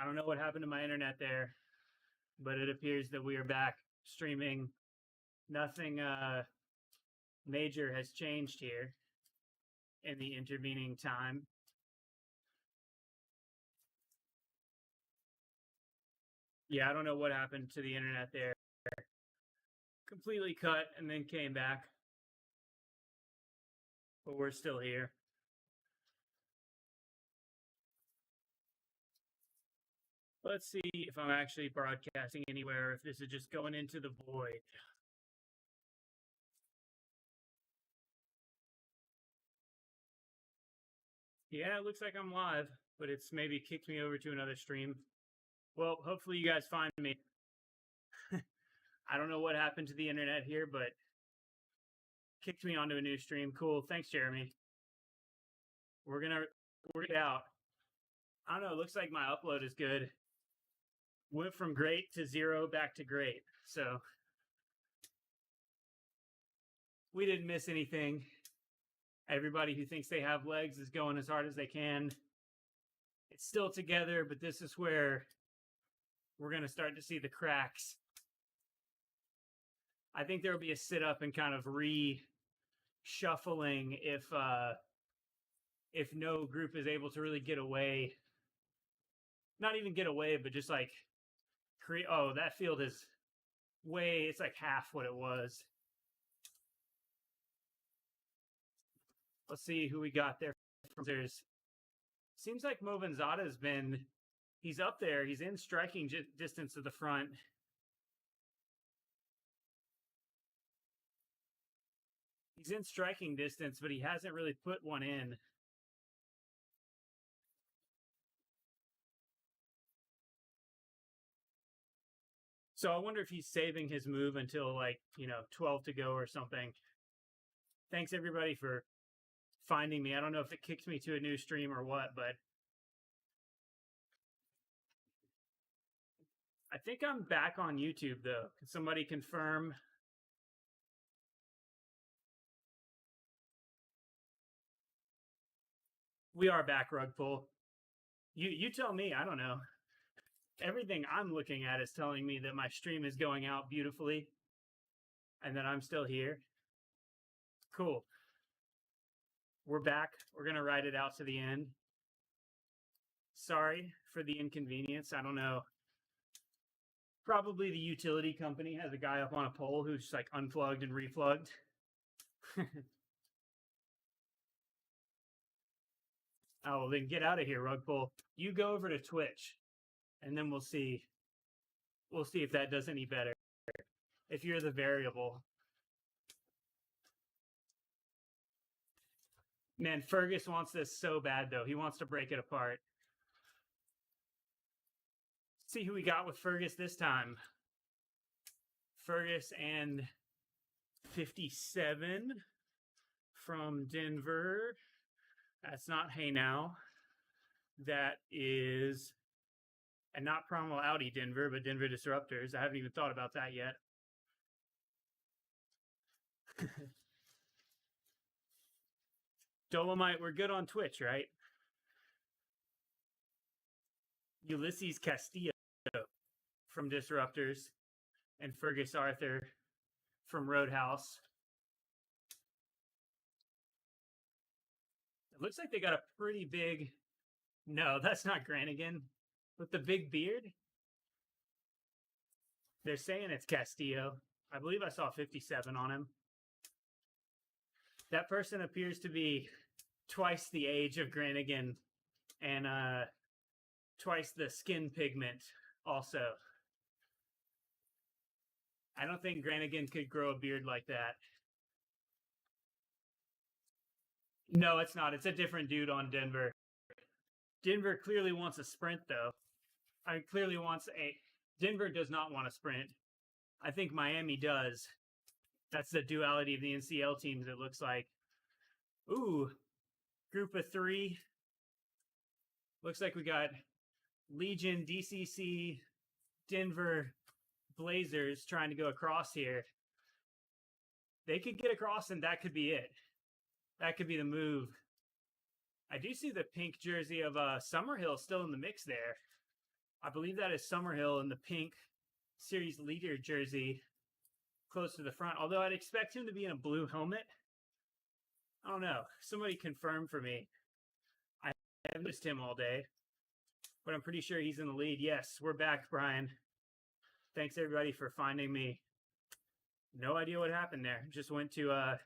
I don't know what happened to my internet there, but it appears that we are back streaming. Nothing major has changed here in the intervening time. Yeah, I don't know what happened to the internet there. Completely cut and then came back. But we're still here. Let's see if I'm actually broadcasting anywhere, or if this is just going into the void. Yeah, it looks like I'm live, but it's maybe kicked me over to another stream. Well, hopefully you guys find me. I don't know what happened to the internet here, but kicked me onto a new stream. Cool. Thanks, Jeremy. We're gonna work it out. I don't know. It looks like my upload is good. Went from great to 0 back to great. So we didn't miss anything. Everybody who thinks they have legs is going as hard as they can. It's still together, but this is where we're going to start to see the cracks. I think there will be a sit-up and kind of reshuffling if no group is able to really get away. Not even get away, but just like create. Oh, that field is way, it's like half what it was. Let's see who we got there. There's seems like Movenzadah has been, he's up there. He's in striking distance of the front. He's in striking distance, but he hasn't really put one in. So I wonder if he's saving his move until 12 to go or something. Thanks everybody for finding me. I don't know if it kicked me to a new stream or what, but I think I'm back on YouTube though. Can somebody confirm? We are back, rug pull. You tell me, I don't know. Everything I'm looking at is telling me that my stream is going out beautifully and that I'm still here. Cool. We're back. We're going to ride it out to the end. Sorry for the inconvenience. I don't know. Probably the utility company has a guy up on a pole who's like unplugged and replugged. Oh, well, then get out of here, rug pull. You go over to Twitch, and then we'll see. We'll see if that does any better. If you're the variable. Man, Fergus wants this so bad, though. He wants to break it apart. See who we got with Fergus this time. Fergus and 57 from Denver. That's not Hey Now. That is, and not Promo Audi Denver, but Denver Disruptors. I haven't even thought about that yet. Dolomite, we're good on Twitch, right? Ulysses Castillo from Disruptors and Fergus Arthur from Roadhouse. It looks like they got a pretty big... No, that's not Granigan. With the big beard? They're saying it's Castillo. I believe I saw 57 on him. That person appears to be twice the age of Granigan and twice the skin pigment also. I don't think Granigan could grow a beard like that. No, it's not. It's a different dude on Denver. Denver clearly wants a sprint, though. Clearly wants a... Denver does not want a sprint. I think Miami does. That's the duality of the NCL teams, it looks like. Ooh. Group of 3. Looks like we got Legion, DCC, Denver Blazers trying to go across here. They could get across, and that could be it. That could be the move. I do see the pink jersey of Summerhill still in the mix there. I believe that is Summerhill in the pink series leader jersey close to the front, although I'd expect him to be in a blue helmet. I don't know. Somebody confirm for me. I haven't missed him all day, but I'm pretty sure he's in the lead. Yes, we're back, Brian. Thanks, everybody, for finding me. No idea what happened there. Just went to,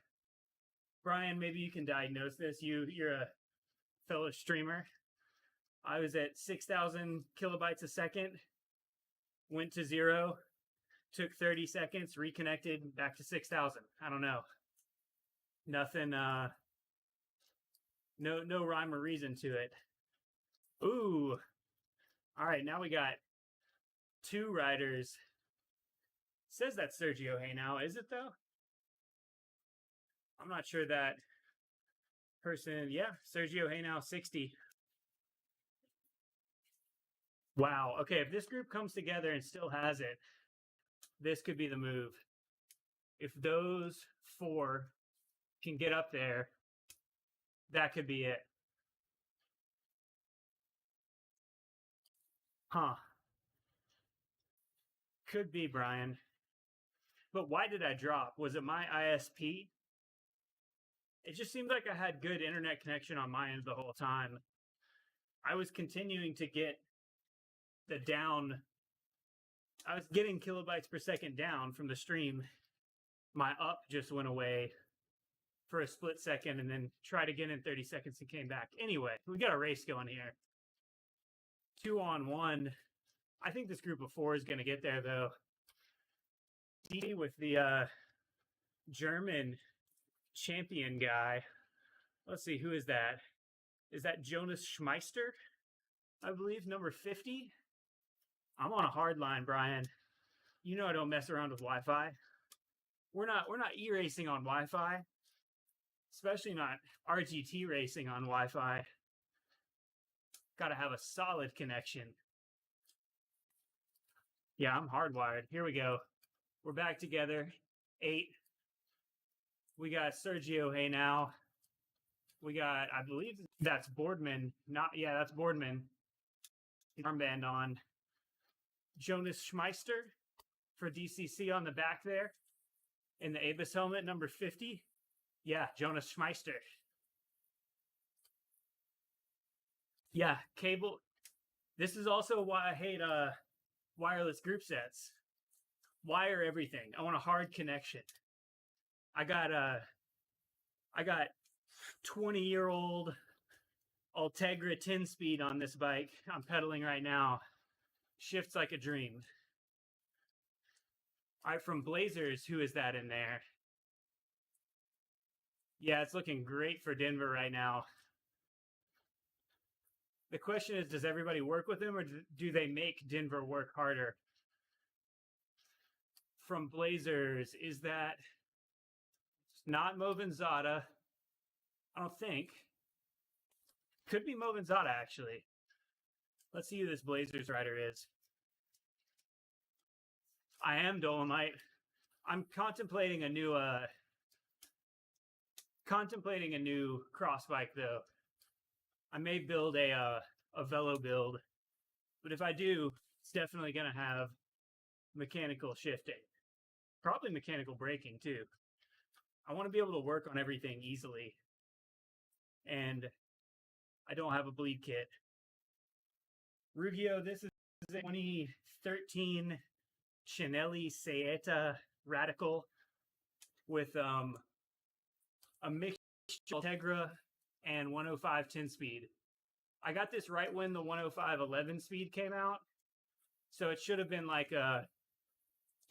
Brian, maybe you can diagnose this. You're a fellow streamer. I was at 6,000 kilobytes a second, went to 0, took 30 seconds, reconnected, back to 6,000. I don't know. Nothing, no rhyme or reason to it. Ooh. All right, now we got 2 riders. Says that's Sergio Hey now, is it though? I'm not sure that person. Yeah, Sergio Hey now 60. Wow. Okay, if this group comes together and still has it, this could be the move. If those 4 can get up there, that could be it. Huh. Could be, Brian. But why did I drop? Was it my ISP? It just seemed like I had good internet connection on my end the whole time. I was continuing to get the down. I was getting kilobytes per second down from the stream. My up just went away for a split second and then tried again in 30 seconds and came back. Anyway, we got a race going here. 2-on-1. I think this group of 4 is going to get there, though. D with the German champion guy. Let's see, who is that? Is that Jonas Schmeister? I believe, number 50. I'm on a hard line, Brian. You know I don't mess around with Wi-Fi. We're not e-racing on Wi-Fi, especially not RGT racing on Wi-Fi. Got to have a solid connection. Yeah, I'm hardwired. Here we go. We're back together. 8. We got Sergio Hey now. We got, I believe that's Boardman. That's Boardman. Armband on. Jonas Schmeister for DCC on the back there. In the Abus helmet, number 50. Yeah, Jonas Schmeister. Yeah, cable. This is also why I hate wireless group sets. Wire everything. I want a hard connection. I got 20-year-old Ultegra 10-speed on this bike I'm pedaling right now. Shifts like a dream. All right, from Blazers, who is that in there? Yeah, it's looking great for Denver right now. The question is, does everybody work with him or do they make Denver work harder? From Blazers, is that not Movenzadah? I don't think. Could be Movenzadah, actually. Let's see who this Blazers rider is. I am Dolomite. I'm contemplating a new cross bike, though. I may build a velo build, but if I do, it's definitely going to have mechanical shifting. Probably mechanical braking, too. I want to be able to work on everything easily. And I don't have a bleed kit. Rugio, this is a 2013 Chinelli Saeta Radical with a mixed Ultegra and 105 10-speed. I got this right when the 105 11-speed came out, so it should have been like a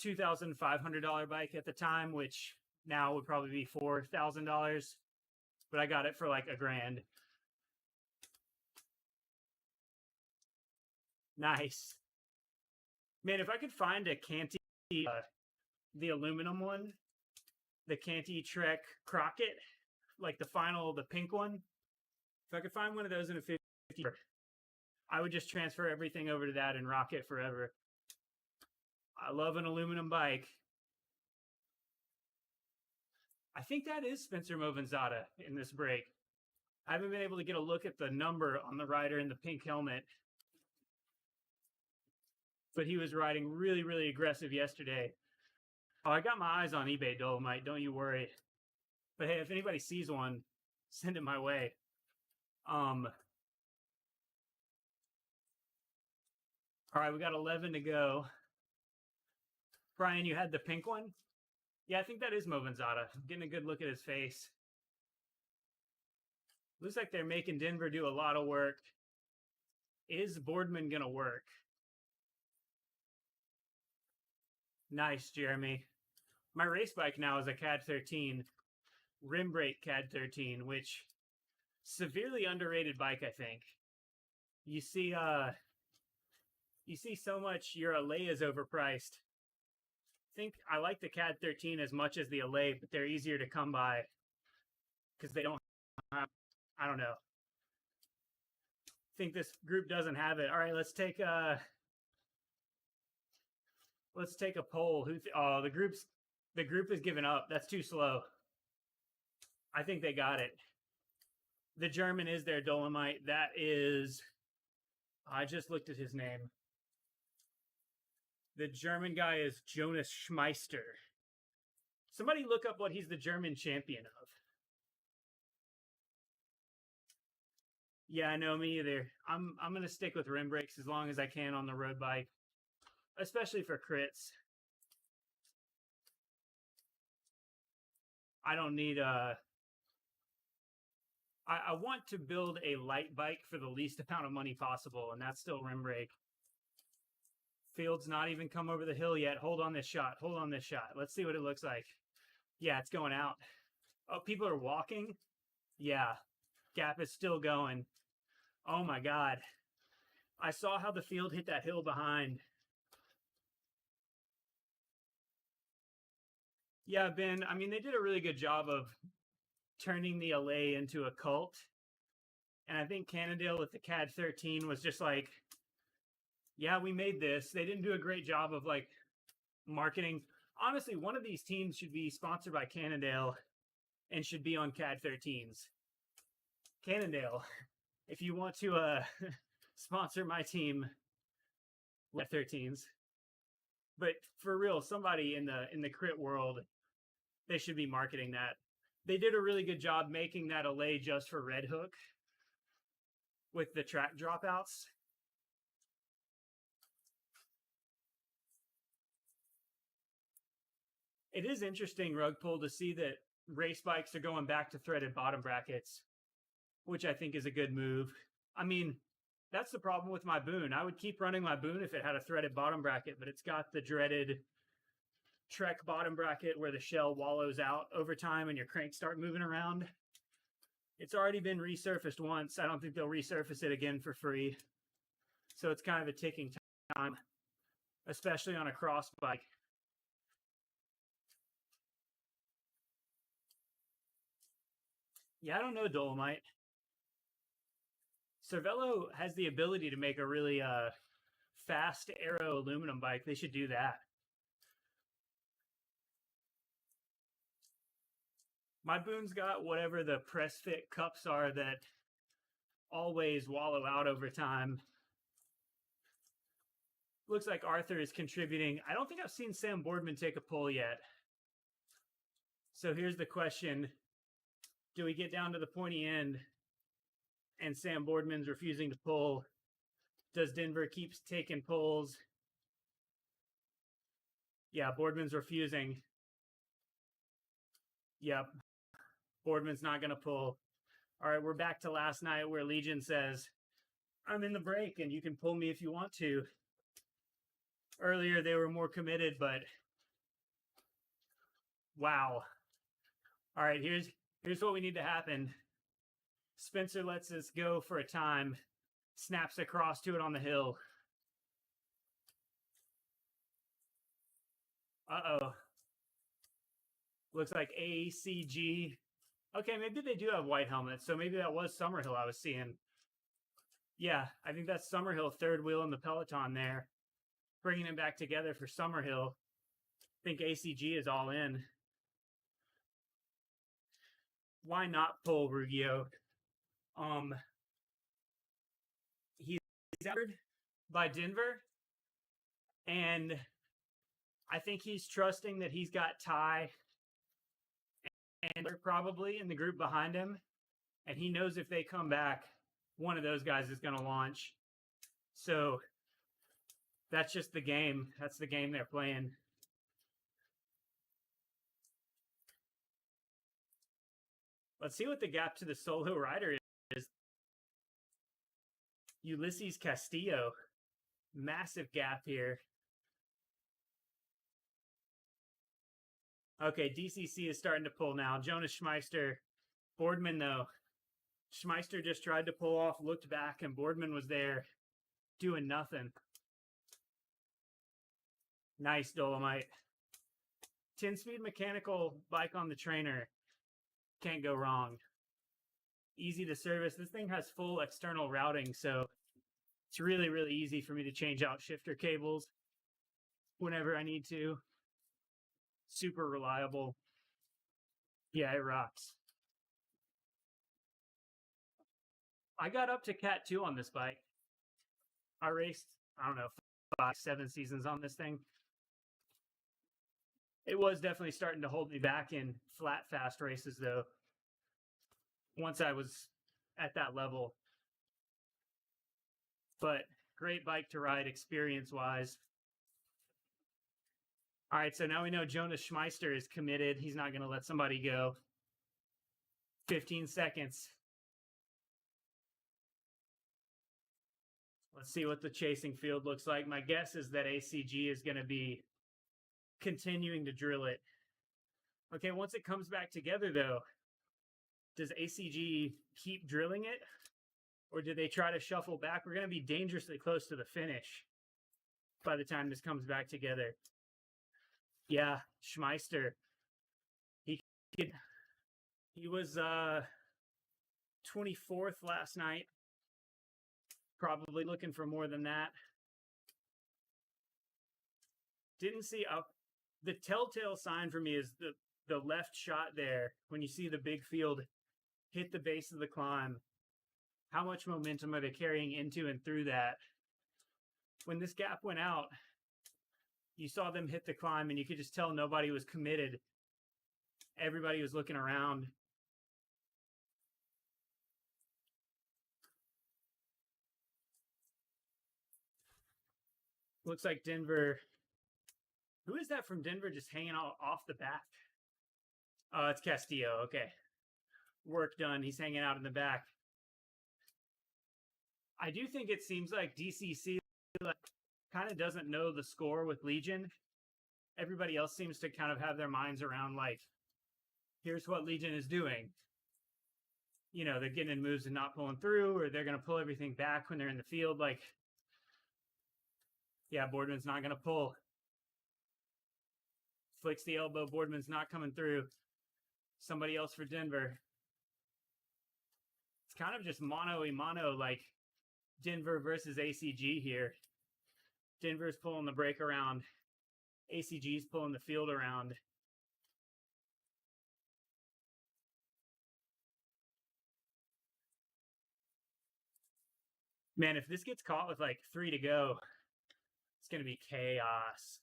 $2,500 bike at the time, which now would probably be $4,000, but I got it for like $1,000. Nice. Man, if I could find a Canty, the aluminum one, the Canty Trek Crockett, like the pink one, if I could find one of those in a 50, I would just transfer everything over to that and rock it forever. I love an aluminum bike. I think that is Spencer Movenzadah in this break. I haven't been able to get a look at the number on the rider in the pink helmet. but he was riding really, really aggressive yesterday. Oh, I got my eyes on eBay Dolomite. Don't you worry. But hey, if anybody sees one, send it my way. All right, we got 11 to go. Brian, you had the pink one? Yeah, I think that is Movenzadah. Getting a good look at his face. Looks like they're making Denver do a lot of work. Is Boardman going to work? Nice, Jeremy. My race bike now is a CAD 13, rim brake CAD 13, which severely underrated bike, I think. You see so much your Allay is overpriced. I like the CAD 13 as much as the Allay, but they're easier to come by because they don't have, I don't know. I think this group doesn't have it. All right, let's take a poll. The group is giving up. That's too slow. I think they got it. The German is their Dolomite. That is, I just looked at his name. The German guy is Jonas Schmeister. Somebody look up what he's the German champion of. Yeah, I know, me either. I'm going to stick with rim brakes as long as I can on the road bike, especially for crits. I don't need I want to build a light bike for the least amount of money possible, and that's still rim brake. Field's not even come over the hill yet. Hold on this shot. Hold on this shot. Let's see what it looks like. Yeah, it's going out. Oh, people are walking? Yeah. Gap is still going. Oh, my God. I saw how the field hit that hill behind. Yeah, Ben, I mean, they did a really good job of turning the Allay into a cult. And I think Cannondale with the CAD 13 was just like, yeah, we made this. They didn't do a great job of like marketing. Honestly, one of these teams should be sponsored by Cannondale and should be on CAD 13s. Cannondale, if you want to sponsor my team with 13s. But for real, somebody in the crit world, they should be marketing that. They did a really good job making that Allay just for Red Hook with the track dropouts. It is interesting, Rug Pull, to see that race bikes are going back to threaded bottom brackets, which I think is a good move. I mean, that's the problem with my Boon. I would keep running my Boon if it had a threaded bottom bracket, but it's got the dreaded Trek bottom bracket where the shell wallows out over time and your cranks start moving around. It's already been resurfaced once. I don't think they'll resurface it again for free. So it's kind of a ticking time, especially on a cross bike. Yeah, I don't know, Dolomite. Cervelo has the ability to make a really fast aero aluminum bike. They should do that. My Boon's got whatever the press fit cups are that always wallow out over time. Looks like Arthur is contributing. I don't think I've seen Sam Boardman take a pull yet. So here's the question. Do we get down to the pointy end and Sam Boardman's refusing to pull? Does Denver keep taking pulls? Yeah, Boardman's refusing. Yep. Boardman's not going to pull. All right, we're back to last night where Legion says, I'm in the break and you can pull me if you want to. Earlier, they were more committed, but wow. All right, here's what we need to happen. Spencer lets us go for a time, snaps across to it on the hill. Uh-oh. Looks like ACG. Okay, maybe they do have white helmets, so maybe that was Summerhill I was seeing. Yeah, I think that's Summerhill, third wheel in the peloton there. Bringing them back together for Summerhill. I think ACG is all in. Why not pull Ruggiero? He's outred by Denver. And I think he's trusting that he's got Ty and probably in the group behind him. And he knows if they come back, one of those guys is going to launch. So that's just the game. That's the game they're playing. Let's see what the gap to the solo rider is. Ulysses Castillo. Massive gap here. Okay, DCC is starting to pull now. Jonas Schmeister. Boardman, though. Schmeister just tried to pull off, looked back, and Boardman was there doing nothing. Nice, Dolomite. 10-speed mechanical bike on the trainer. Can't go wrong. Easy to service. This thing has full external routing, so it's really, really easy for me to change out shifter cables whenever I need to. Super reliable. Yeah, it rocks. I got up to Cat 2 on this bike. I raced, I don't know, 5, 7 seasons on this thing. It was definitely starting to hold me back in flat, fast races, though, once I was at that level. But great bike to ride experience-wise. All right, so now we know Jonas Schmeister is committed. He's not going to let somebody go. 15 seconds. Let's see what the chasing field looks like. My guess is that ACG is going to be continuing to drill it. Okay, once it comes back together, though, does ACG keep drilling it? Or do they try to shuffle back? We're going to be dangerously close to the finish by the time this comes back together. Yeah, Schmeister. He was 24th last night. Probably looking for more than that. Didn't see the telltale sign for me is the left shot there. When you see the big field hit the base of the climb, how much momentum are they carrying into and through that? When this gap went out, you saw them hit the climb and you could just tell nobody was committed. Everybody was looking around. Looks like Denver. Who is that from Denver just hanging out off the back? Oh, it's Castillo. Okay. Work done. He's hanging out in the back. I do think it seems like DCC kind of doesn't know the score with Legion. Everybody else seems to kind of have their minds around, like, here's what Legion is doing. You know, they're getting in moves and not pulling through, or they're going to pull everything back when they're in the field. Like, yeah, Boardman's not going to pull. Flicks the elbow. Boardman's not coming through. Somebody else for Denver. It's kind of just mano-a-mano, like Denver versus ACG here. Denver's pulling the brake around. ACG's pulling the field around. Man, if this gets caught with like 3 to go, it's going to be chaos.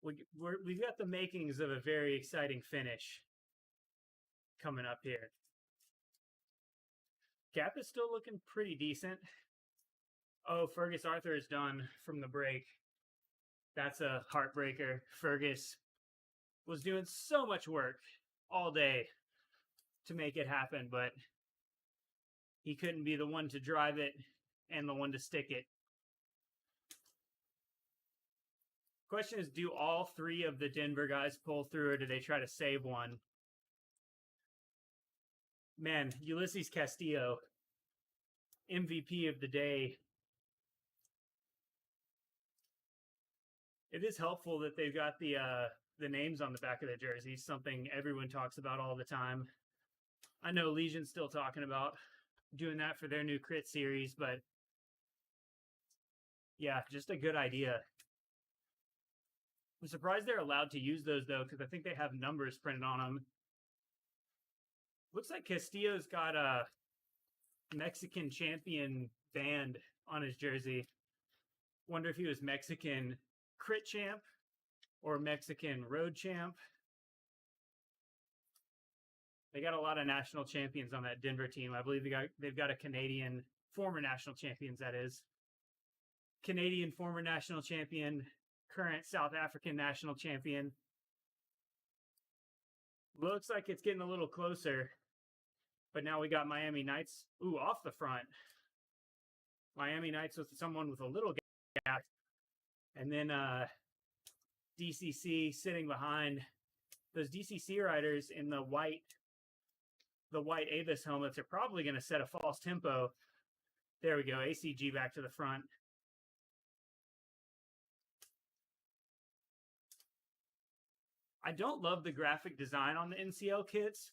We've got the makings of a very exciting finish coming up here. Gap is still looking pretty decent. Oh, Fergus Arthur is done from the break. That's a heartbreaker. Fergus was doing so much work all day to make it happen, but he couldn't be the one to drive it and the one to stick it. Question is, do all 3 of the Denver guys pull through, or do they try to save one? Man, Ulysses Castillo, MVP of the day. It is helpful that they've got the names on the back of the jerseys, something everyone talks about all the time. I know Legion's still talking about doing that for their new crit series, but yeah, just a good idea. I'm surprised they're allowed to use those, though, because I think they have numbers printed on them. Looks like Castillo's got a Mexican champion band on his jersey. Wonder if he was Mexican crit champ or Mexican road champ. They got a lot of national champions on that Denver team. I believe they've got a Canadian, former national champions, that is. Canadian former national champion, current South African national champion. Looks like it's getting a little closer. But now we got Miami Knights. Ooh, off the front. Miami Knights with someone with a little gap. And then DCC sitting behind. Those DCC riders in the white Avis helmets are probably going to set a false tempo. There we go. ACG back to the front. I don't love the graphic design on the NCL kits,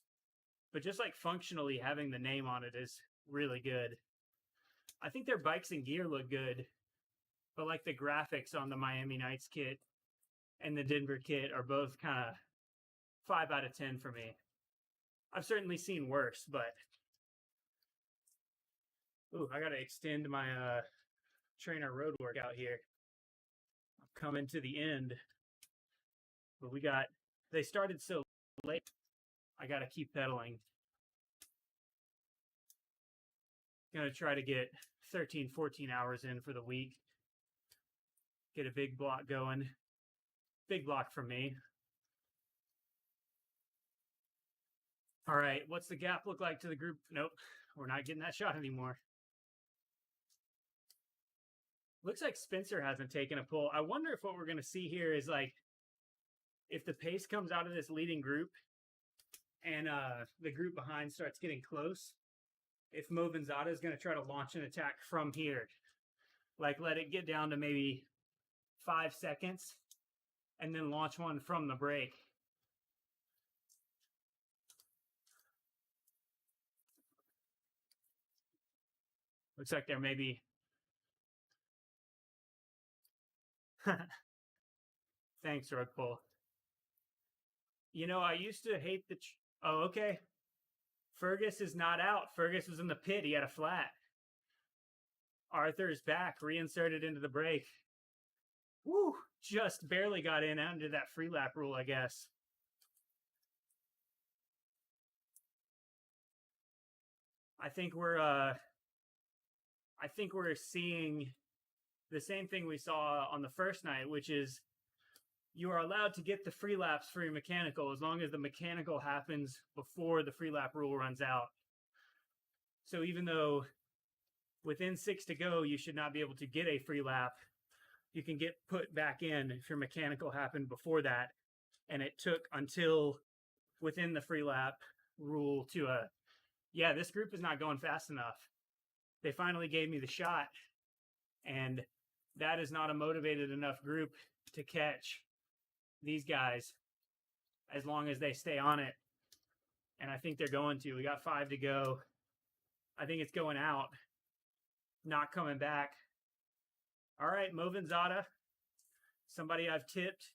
but just like functionally having the name on it is really good. I think their bikes and gear look good, but like the graphics on the Miami Knights kit and the Denver kit are both kind of 5 out of 10 for me. I've certainly seen worse, but ooh, I got to extend my trainer road workout here. I'm coming to the end, but they started so late. I got to keep pedaling. Going to try to get 13, 14 hours in for the week. Get a big block going. Big block for me. All right, what's the gap look like to the group? Nope, we're not getting that shot anymore. Looks like Spencer hasn't taken a pull. I wonder if what we're going to see here is like, if the pace comes out of this leading group and the group behind starts getting close, if Movenzadah is going to try to launch an attack from here. Like let it get down to maybe 5 seconds and then launch one from the break. Looks like there may be. Thanks, Rug Pull. You know, I used to hate the. Oh, okay. Fergus is not out. Fergus was in the pit. He had a flat. Arthur is back, reinserted into the break. Woo! Just barely got in under that free lap rule, I guess. I think we're seeing the same thing we saw on the first night, which is you are allowed to get the free laps for your mechanical as long as the mechanical happens before the free lap rule runs out. So even though within 6 to go, you should not be able to get a free lap, you can get put back in if your mechanical happened before that. And it took until within the free lap rule to yeah, this group is not going fast enough. They finally gave me the shot, and that is not a motivated enough group to catch these guys as long as they stay on it. And I think they're going to. We got 5 to go. I think it's going out, not coming back. All right, Movenzadah, somebody I've tipped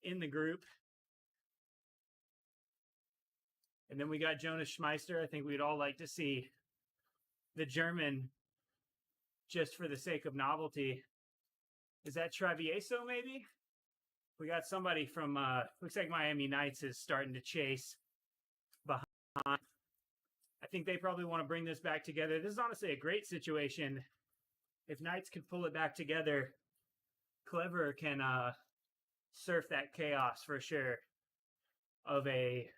in the group. And then we got Jonas Schmeister. I think we'd all like to see the German just for the sake of novelty. Is that Travieso maybe? We got somebody from, looks like Miami Knights is starting to chase behind. I think they probably want to bring this back together. This is honestly a great situation. If Knights can pull it back together, Clever can surf that chaos for sure of a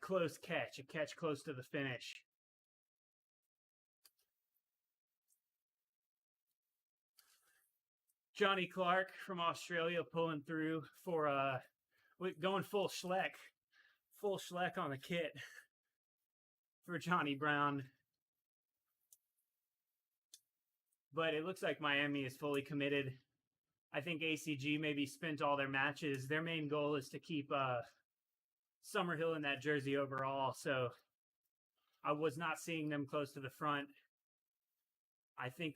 close catch, a catch close to the finish. Johnny Clark from Australia pulling through for going full Schleck on the kit for Johnny Brown. But it looks like Miami is fully committed. I think ACG maybe spent all their matches. Their main goal is to keep Summerhill in that jersey overall. So I was not seeing them close to the front. I think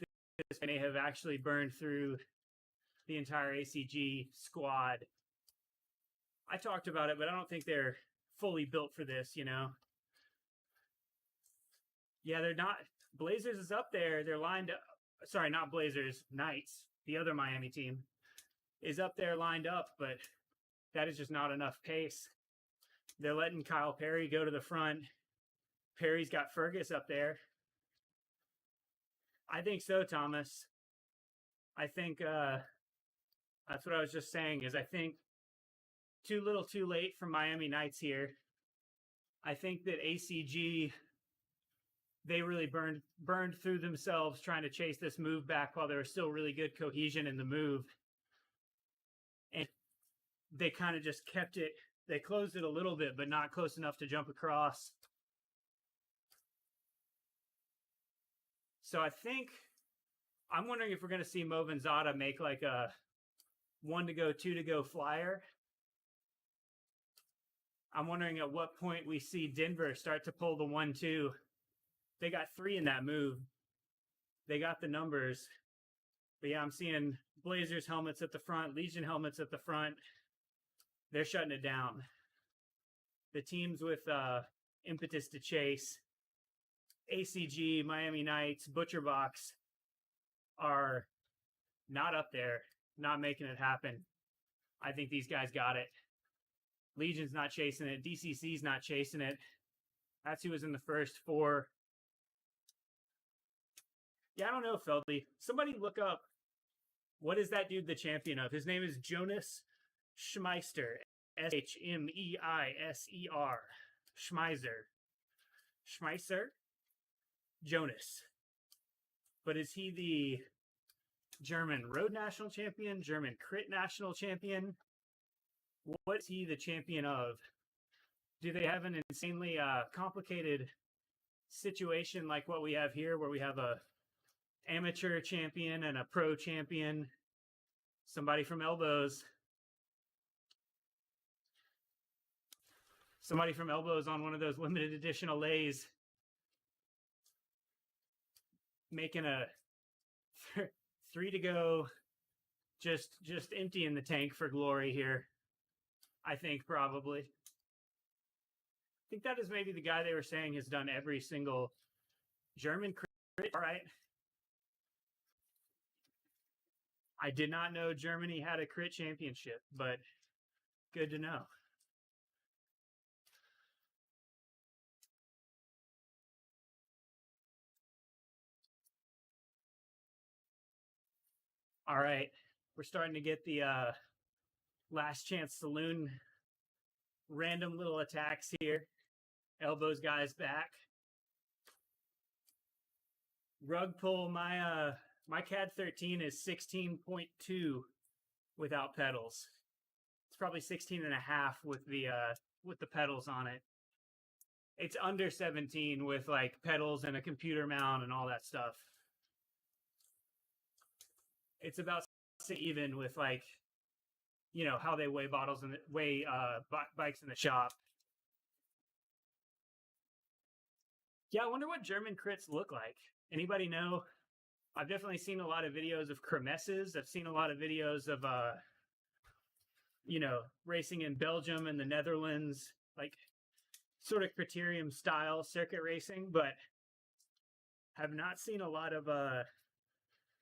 this may have actually burned through the entire ACG squad. I talked about it, but I don't think they're fully built for this, you know? Yeah, they're not. Blazers is up there. They're lined up. sorry, not Blazers, Knights, the other Miami team, is up there lined up, but that is just not enough pace. They're letting Kyle Perry go to the front. Perry's got Fergus up there. I think so, Thomas. I think that's what I was just saying, is I think too little too late for Miami Knights here. I think that ACG, they really burned through themselves trying to chase this move back while there was still really good cohesion in the move. And they kind of just kept it. They closed it a little bit, but not close enough to jump across. So I think, I'm wondering if we're going to see Movenzadah make like a 1 to go, 2 to go flyer. I'm wondering at what point we see Denver start to pull the 1-2. They got 3 in that move. They got the numbers. But yeah, I'm seeing Blazers helmets at the front, Legion helmets at the front. They're shutting it down. The teams with impetus to chase, ACG, Miami Knights, Butcherbox, are not up there, not making it happen. I think these guys got it. Legion's not chasing it. DCC's not chasing it. That's who was in the first 4. Yeah, I don't know, Feldy. Somebody look up, what is that dude the champion of? His name is Jonas Schmeister. Schmeiser. Schmeiser? Jonas. But is he the German road national champion? German crit national champion? What is he the champion of? Do they have an insanely complicated situation like what we have here, where we have a amateur champion and a pro champion? Somebody from Elbows. Somebody from Elbows on one of those limited edition Olays, making a 3 to go, just emptying the tank for glory here. I think probably. I think that is maybe the guy they were saying has done every single German crit. All right. I did not know Germany had a crit championship, but good to know. All right. We're starting to get the last chance saloon random little attacks here. Elbows guys back. Rug pull, my CAD 13 is 16.2 without pedals. It's probably 16 and a half with the pedals on it. It's under 17 with like pedals and a computer mount and all that stuff. It's about even with like, you know, how they weigh bottles and weigh bikes in the shop. Yeah, I wonder what German crits look like. Anybody know? I've definitely seen a lot of videos of kermesses. I've seen a lot of videos of, you know, racing in Belgium and the Netherlands, like sort of criterium style circuit racing, but have not seen a lot of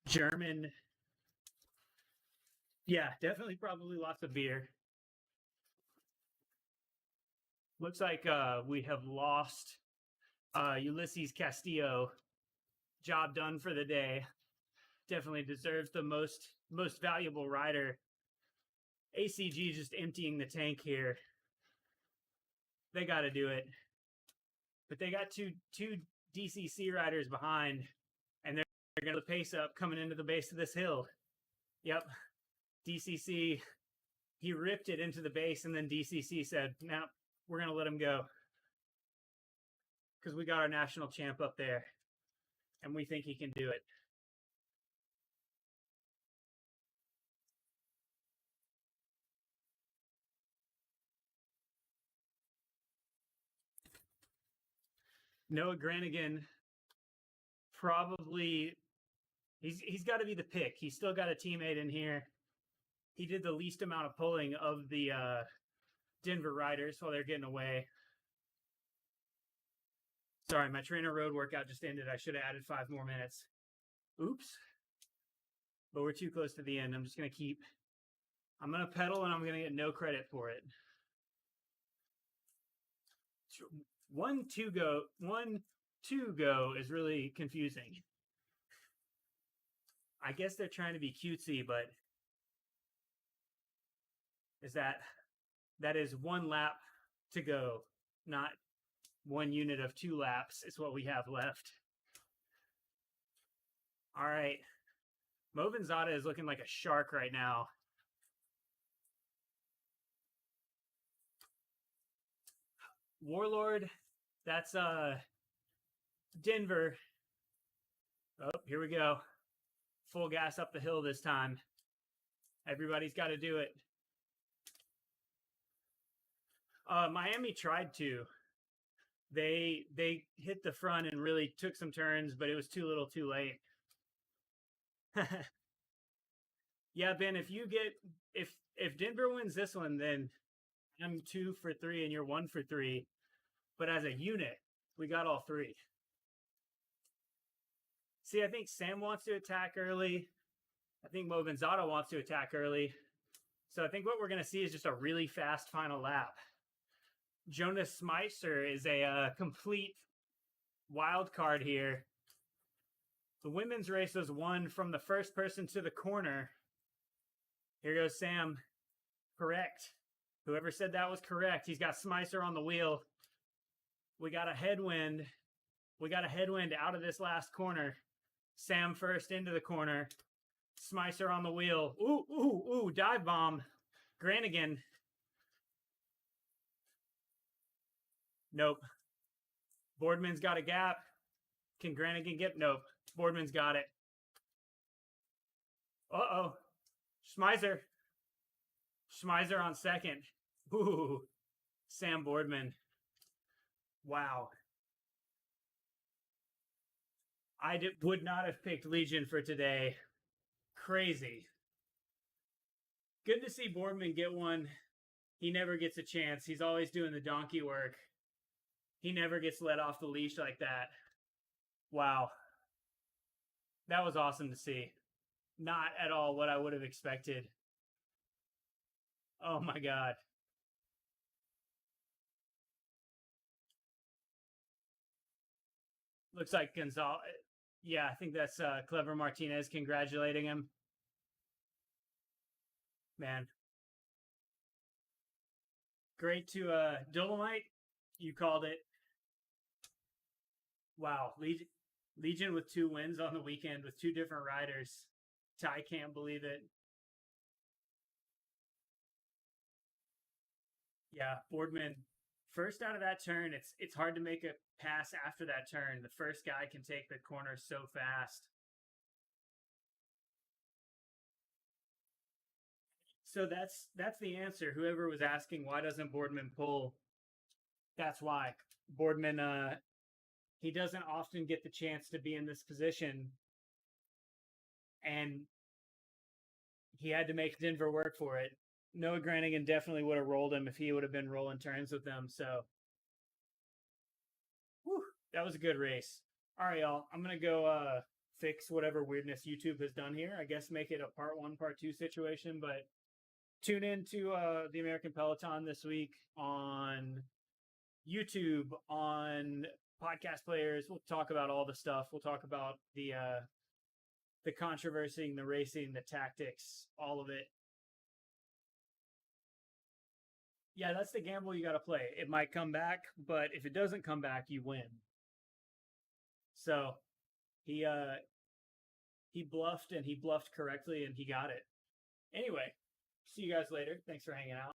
German. Yeah, definitely probably lots of beer. Looks like we have lost Ulysses Castillo. Job done for the day. Definitely deserves the most valuable rider. ACG just emptying the tank here. They got to do it. But they got two DCC riders behind, and they're going to pace up coming into the base of this hill. Yep. DCC, he ripped it into the base, and then DCC said, no, we're going to let him go. Because we got our national champ up there, and we think he can do it. Noah Granigan, probably, he's got to be the pick. He's still got a teammate in here. He did the least amount of pulling of the Denver riders while they're getting away. Sorry, my trainer road workout just ended. I should have added 5 more minutes. Oops. but we're too close to the end. I'm just going to I'm going to pedal and I'm going to get no credit for it. 1-2 go is really confusing. I guess they're trying to be cutesy, but that is 1 lap to go, not 1 unit of 2 laps is what we have left. All right. Movenzadah is looking like a shark right now. Warlord, that's Denver. Oh, here we go. Full gas up the hill this time. Everybody's got to do it. Miami tried to. They hit the front and really took some turns, but it was too little too late. Yeah, Ben, if Denver wins this one, then I'm 2 for 3 and you're 1 for 3. But as a unit, we got all 3. See, I think Sam wants to attack early. I think Movenzadah wants to attack early. So I think what we're going to see is just a really fast final lap. Jonas Smeiser is a complete wild card here. The women's race was won from the first person to the corner. Here goes Sam. Correct. Whoever said that was correct. He's got Smeiser on the wheel. We got a headwind. We got a headwind out of this last corner. Sam first into the corner. Smeiser on the wheel. Ooh, ooh, ooh, dive bomb. Granigan. Nope. Boardman's got a gap. Can Granigan get? Nope. Boardman's got it. Uh-oh. Smeiser. Smeiser on second. Ooh. Sam Boardman. Wow. I would not have picked Legion for today. Crazy. Good to see Boardman get one. He never gets a chance. He's always doing the donkey work. He never gets let off the leash like that. Wow. That was awesome to see. Not at all what I would have expected. Oh my God. Looks like Gonzalez. Yeah, I think that's Clever Martinez congratulating him. Man. Great to Dolomite. You called it. Wow. Legion with 2 wins on the weekend with 2 different riders. Ty can't believe it. Yeah, Boardman, first out of that turn, it's hard to make a pass after that turn. The first guy can take the corner so fast. So that's the answer. Whoever was asking why doesn't Boardman pull, that's why. Boardman he doesn't often get the chance to be in this position, and he had to make Denver work for it. Noah Granigan definitely would have rolled him if he would have been rolling turns with them. So, whew, that was a good race. All right, y'all. I'm going to go fix whatever weirdness YouTube has done here. I guess make it a part 1, part 2 situation. But tune in to the American Peloton this week on YouTube, on podcast players. We'll talk about all the stuff. We'll talk about the controversy, the racing, the tactics, all of it. Yeah, that's the gamble you got to play. It might come back, but if it doesn't come back, you win. So he bluffed, and he bluffed correctly, and he got it. Anyway, see you guys later. Thanks for hanging out.